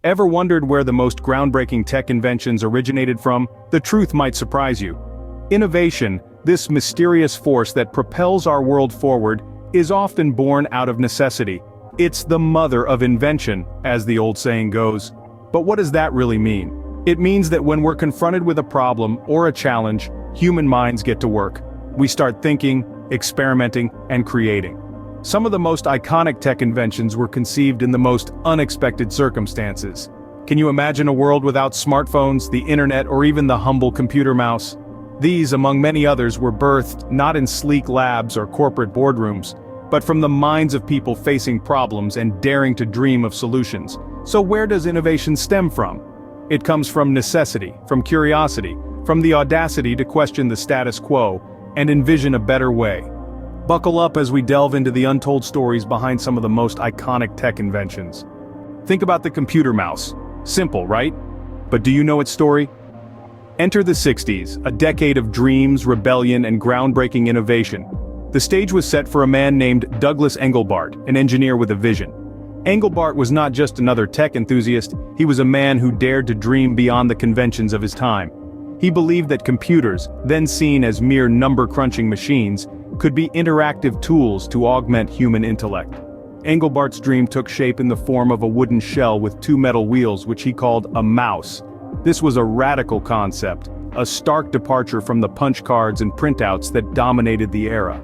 Ever wondered where the most groundbreaking tech inventions originated from? The truth might surprise you. Innovation, this mysterious force that propels our world forward, is often born out of necessity. It's the mother of invention, as the old saying goes. But what does that really mean? It means that when we're confronted with a problem or a challenge, human minds get to work. We start thinking, experimenting, and creating. Some of the most iconic tech inventions were conceived in the most unexpected circumstances. Can you imagine a world without smartphones, the internet, or even the humble computer mouse? These, among many others, were birthed not in sleek labs or corporate boardrooms, but from the minds of people facing problems and daring to dream of solutions. So where does innovation stem from? It comes from necessity, from curiosity, from the audacity to question the status quo and envision a better way. Buckle up as we delve into the untold stories behind some of the most iconic tech inventions. Think about the computer mouse. Simple, right? But do you know its story? Enter the 60s, a decade of dreams, rebellion, and groundbreaking innovation. The stage was set for a man named Douglas Engelbart, an engineer with a vision. Engelbart was not just another tech enthusiast, he was a man who dared to dream beyond the conventions of his time. He believed that computers, then seen as mere number-crunching machines, could be interactive tools to augment human intellect. Engelbart's dream took shape in the form of a wooden shell with two metal wheels which he called a mouse. This was a radical concept, a stark departure from the punch cards and printouts that dominated the era.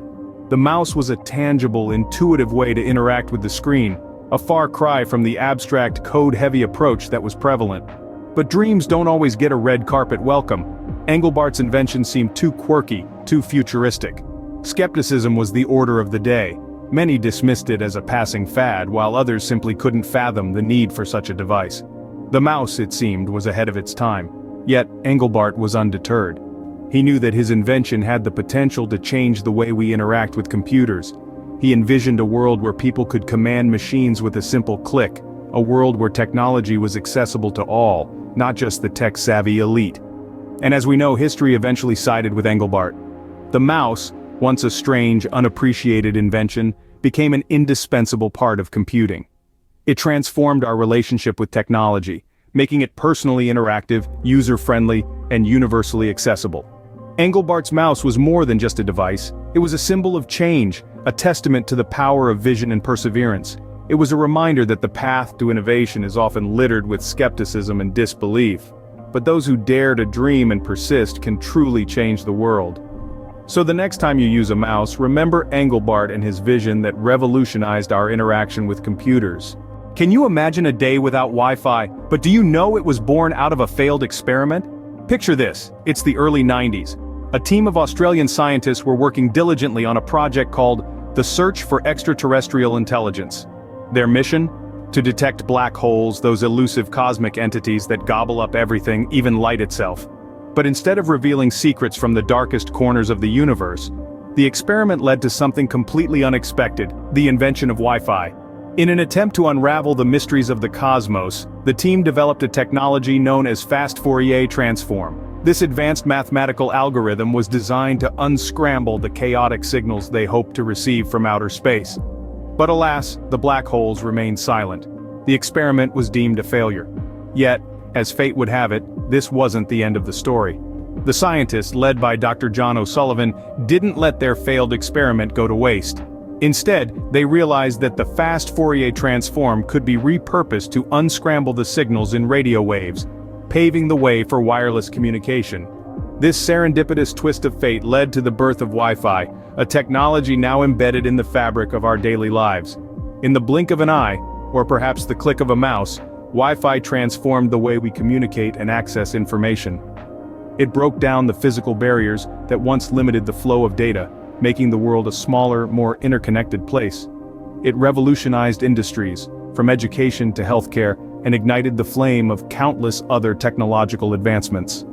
The mouse was a tangible, intuitive way to interact with the screen, a far cry from the abstract, code-heavy approach that was prevalent. But dreams don't always get a red carpet welcome. Engelbart's invention seemed too quirky, too futuristic. Skepticism was the order of the day. Many dismissed it as a passing fad, while others simply couldn't fathom the need for such a device. The mouse, it seemed, was ahead of its time. Yet, Engelbart was undeterred. He knew that his invention had the potential to change the way we interact with computers. He envisioned a world where people could command machines with a simple click, a world where technology was accessible to all, not just the tech-savvy elite. And as we know, history eventually sided with Engelbart. The mouse, once a strange, unappreciated invention, became an indispensable part of computing. It transformed our relationship with technology, making it personally interactive, user-friendly, and universally accessible. Engelbart's mouse was more than just a device, it was a symbol of change, a testament to the power of vision and perseverance. It was a reminder that the path to innovation is often littered with skepticism and disbelief. But those who dare to dream and persist can truly change the world. So the next time you use a mouse, remember Engelbart and his vision that revolutionized our interaction with computers. Can you imagine a day without Wi-Fi, but do you know it was born out of a failed experiment? Picture this, it's the early 90s. A team of Australian scientists were working diligently on a project called the Search for Extraterrestrial Intelligence. Their mission? To detect black holes, those elusive cosmic entities that gobble up everything, even light itself. But instead of revealing secrets from the darkest corners of the universe, the experiment led to something completely unexpected, the invention of Wi-Fi. In an attempt to unravel the mysteries of the cosmos, the team developed a technology known as fast Fourier transform. This advanced mathematical algorithm was designed to unscramble the chaotic signals they hoped to receive from outer space. But alas, the black holes remained silent. The experiment was deemed a failure. Yet, as fate would have it, this wasn't the end of the story. The scientists, led by Dr. John O'Sullivan, didn't let their failed experiment go to waste. Instead, they realized that the fast Fourier transform could be repurposed to unscramble the signals in radio waves, paving the way for wireless communication. This serendipitous twist of fate led to the birth of Wi-Fi, a technology now embedded in the fabric of our daily lives. In the blink of an eye, or perhaps the click of a mouse, Wi-Fi transformed the way we communicate and access information. It broke down the physical barriers that once limited the flow of data, making the world a smaller, more interconnected place. It revolutionized industries, from education to healthcare, and ignited the flame of countless other technological advancements.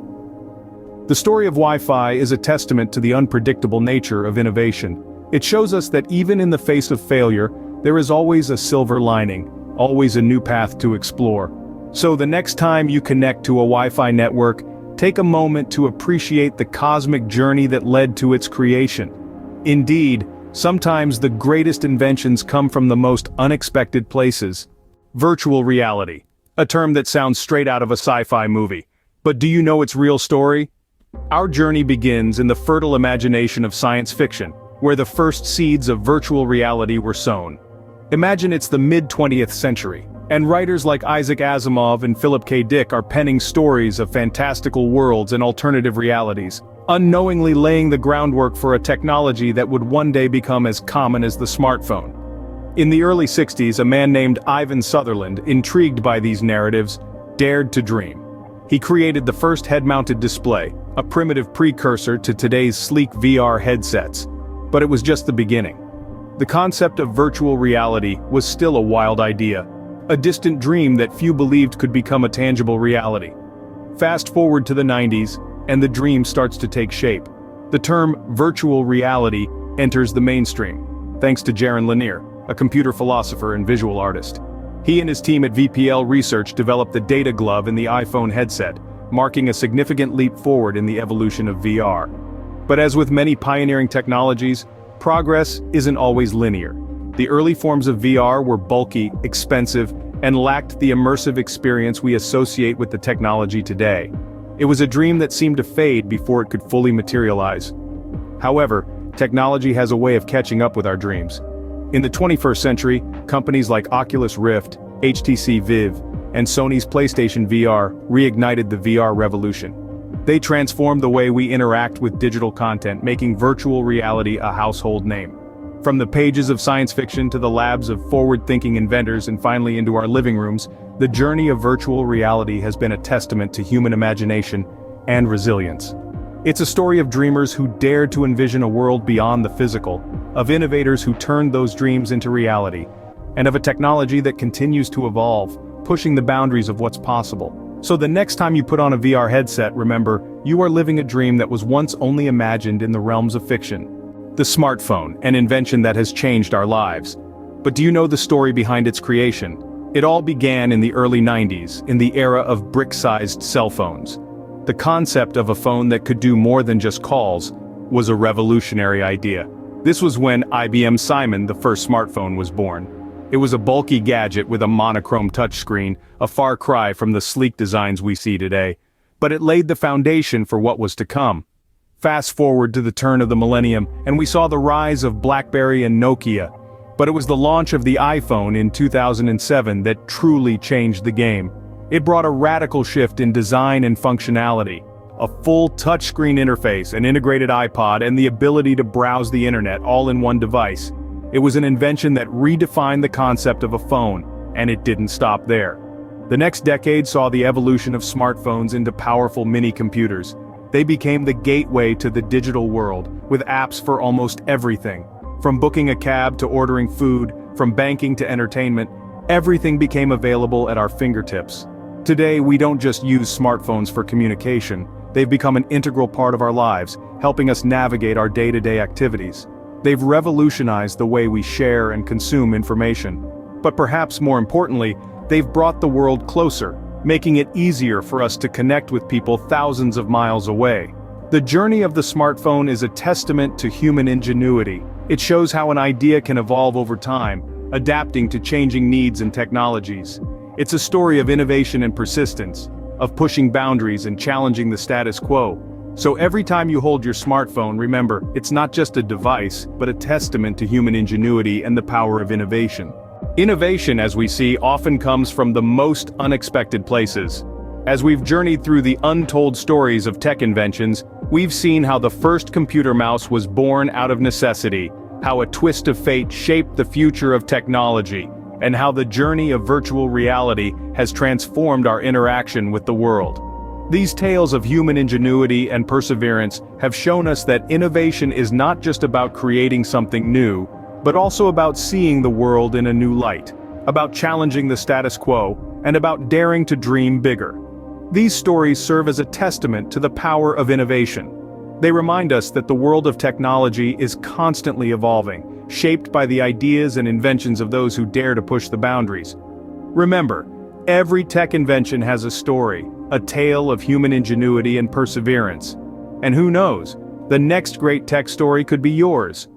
The story of Wi-Fi is a testament to the unpredictable nature of innovation. It shows us that even in the face of failure, there is always a silver lining, always a new path to explore. So the next time you connect to a Wi-Fi network, take a moment to appreciate the cosmic journey that led to its creation. Indeed, sometimes the greatest inventions come from the most unexpected places. Virtual reality. a term that sounds straight out of a sci-fi movie. But do you know its real story? Our journey begins in the fertile imagination of science fiction, where the first seeds of virtual reality were sown. Imagine it's the mid-20th century, and writers like Isaac Asimov and Philip K. Dick are penning stories of fantastical worlds and alternative realities, unknowingly laying the groundwork for a technology that would one day become as common as the smartphone. In the early 60s, a man named Ivan Sutherland, intrigued by these narratives, dared to dream. He created the first head-mounted display, a primitive precursor to today's sleek VR headsets. But it was just the beginning. The concept of virtual reality was still a wild idea, a distant dream that few believed could become a tangible reality. Fast forward to the 90s, and the dream starts to take shape. The term virtual reality enters the mainstream, thanks to Jaron Lanier, a computer philosopher and visual artist. He and his team at VPL Research developed the data glove in the iPhone headset, marking a significant leap forward in the evolution of VR. But as with many pioneering technologies, progress isn't always linear. The early forms of VR were bulky, expensive, and lacked the immersive experience we associate with the technology today. It was a dream that seemed to fade before it could fully materialize. However, technology has a way of catching up with our dreams. In the 21st century, companies like Oculus Rift, HTC Vive, and Sony's PlayStation VR reignited the VR revolution. They transformed the way we interact with digital content, making virtual reality a household name. From the pages of science fiction to the labs of forward-thinking inventors and finally into our living rooms, the journey of virtual reality has been a testament to human imagination and resilience. It's a story of dreamers who dared to envision a world beyond the physical, of innovators who turned those dreams into reality, and of a technology that continues to evolve, pushing the boundaries of what's possible. So the next time you put on a VR headset, remember, you are living a dream that was once only imagined in the realms of fiction. The smartphone, an invention that has changed our lives. But do you know the story behind its creation? It all began in the early 90s, in the era of brick-sized cell phones. The concept of a phone that could do more than just calls was a revolutionary idea. This was when IBM Simon, the first smartphone, was born. It was a bulky gadget with a monochrome touchscreen, a far cry from the sleek designs we see today. But it laid the foundation for what was to come. Fast forward to the turn of the millennium, and we saw the rise of BlackBerry and Nokia. But it was the launch of the iPhone in 2007 that truly changed the game. It brought a radical shift in design and functionality. A full touchscreen interface, an integrated iPod, and the ability to browse the internet all in one device. It was an invention that redefined the concept of a phone, and it didn't stop there. The next decade saw the evolution of smartphones into powerful mini-computers. They became the gateway to the digital world, with apps for almost everything. From booking a cab to ordering food, from banking to entertainment, everything became available at our fingertips. Today, we don't just use smartphones for communication. They've become an integral part of our lives, helping us navigate our day-to-day activities. They've revolutionized the way we share and consume information. But perhaps more importantly, they've brought the world closer, making it easier for us to connect with people thousands of miles away. The journey of the smartphone is a testament to human ingenuity. It shows how an idea can evolve over time, adapting to changing needs and technologies. It's a story of innovation and persistence, of pushing boundaries and challenging the status quo. So every time you hold your smartphone, remember, it's not just a device, but a testament to human ingenuity and the power of innovation. Innovation, as we see, often comes from the most unexpected places. As we've journeyed through the untold stories of tech inventions, we've seen how the first computer mouse was born out of necessity, how a twist of fate shaped the future of technology, and how the journey of virtual reality has transformed our interaction with the world. These tales of human ingenuity and perseverance have shown us that innovation is not just about creating something new, but also about seeing the world in a new light, about challenging the status quo, and about daring to dream bigger. These stories serve as a testament to the power of innovation. They remind us that the world of technology is constantly evolving, shaped by the ideas and inventions of those who dare to push the boundaries. Remember, every tech invention has a story, a tale of human ingenuity and perseverance. And who knows, the next great tech story could be yours.